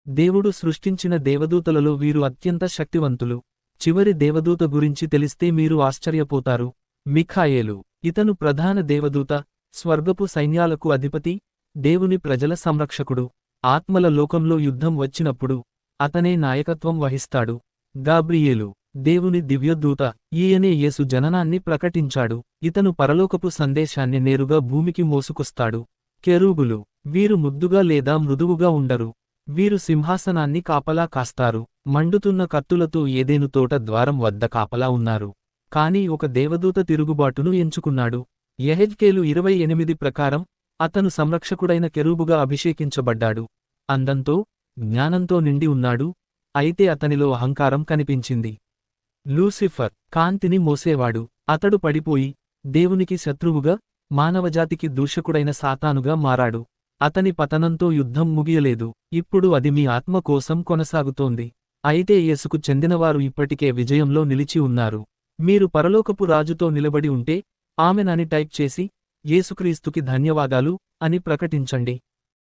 దేవుడు సృష్టించిన దేవదూతలలో వీరు అత్యంత శక్తివంతులు. చివరి దేవదూత గురించి తెలిస్తే మీరు ఆశ్చర్యపోతారు. మిఖాయేలు. ఇతను ప్రధాన దేవదూత, స్వర్గపు సైన్యాలకు అధిపతి, దేవుని ప్రజల సంరక్షకుడు. ఆత్మల లోకంలో యుద్ధం వచ్చినప్పుడు అతనే నాయకత్వం వహిస్తాడు. గాబ్రియేలు. దేవుని దివ్యదూత. ఈయనే యేసు జననాన్ని ప్రకటించాడు. ఇతను పరలోకపు సందేశాన్ని నేరుగా భూమికి మోసుకొస్తాడు. కెరూబులు. వీరు ముద్దుగా లేదా మృదువుగా ఉండరు. వీరు సింహాసనాన్ని కాపలా కాస్తారు. మండుతున్న కత్తులతో ఏదెను తోట ద్వారం వద్ద కాపలా ఉన్నారు. కాని ఒక దేవదూత తిరుగుబాటును ఎంచుకున్నాడు. యెహెజ్కేలు 28 ప్రకారం అతను సంరక్షకుడైన కెరూబుగా అభిషేకించబడ్డాడు. అందంతో, జ్ఞానంతో నిండి ఉన్నాడు. అయితే అతనిలో అహంకారం కనిపించింది. లూసిఫర్. కాంతిని మోసేవాడు. అతడు పడిపోయి దేవునికి శత్రువుగా, మానవజాతికి దూషకుడైన సాతానుగా మారాడు. అతని పతనంతో యుద్ధం ముగియలేదు. ఇప్పుడు అది మీ ఆత్మ కోసం కొనసాగుతోంది. అయితే యేసుకు చెందినవారు ఇప్పటికే విజయంలో నిలిచి ఉన్నారు. మీరు పరలోకపు రాజుతో నిలబడి ఉంటే ఆమెన్ అని టైప్ చేసి, యేసుక్రీస్తుకి ధన్యవాదాలు అని ప్రకటించండి.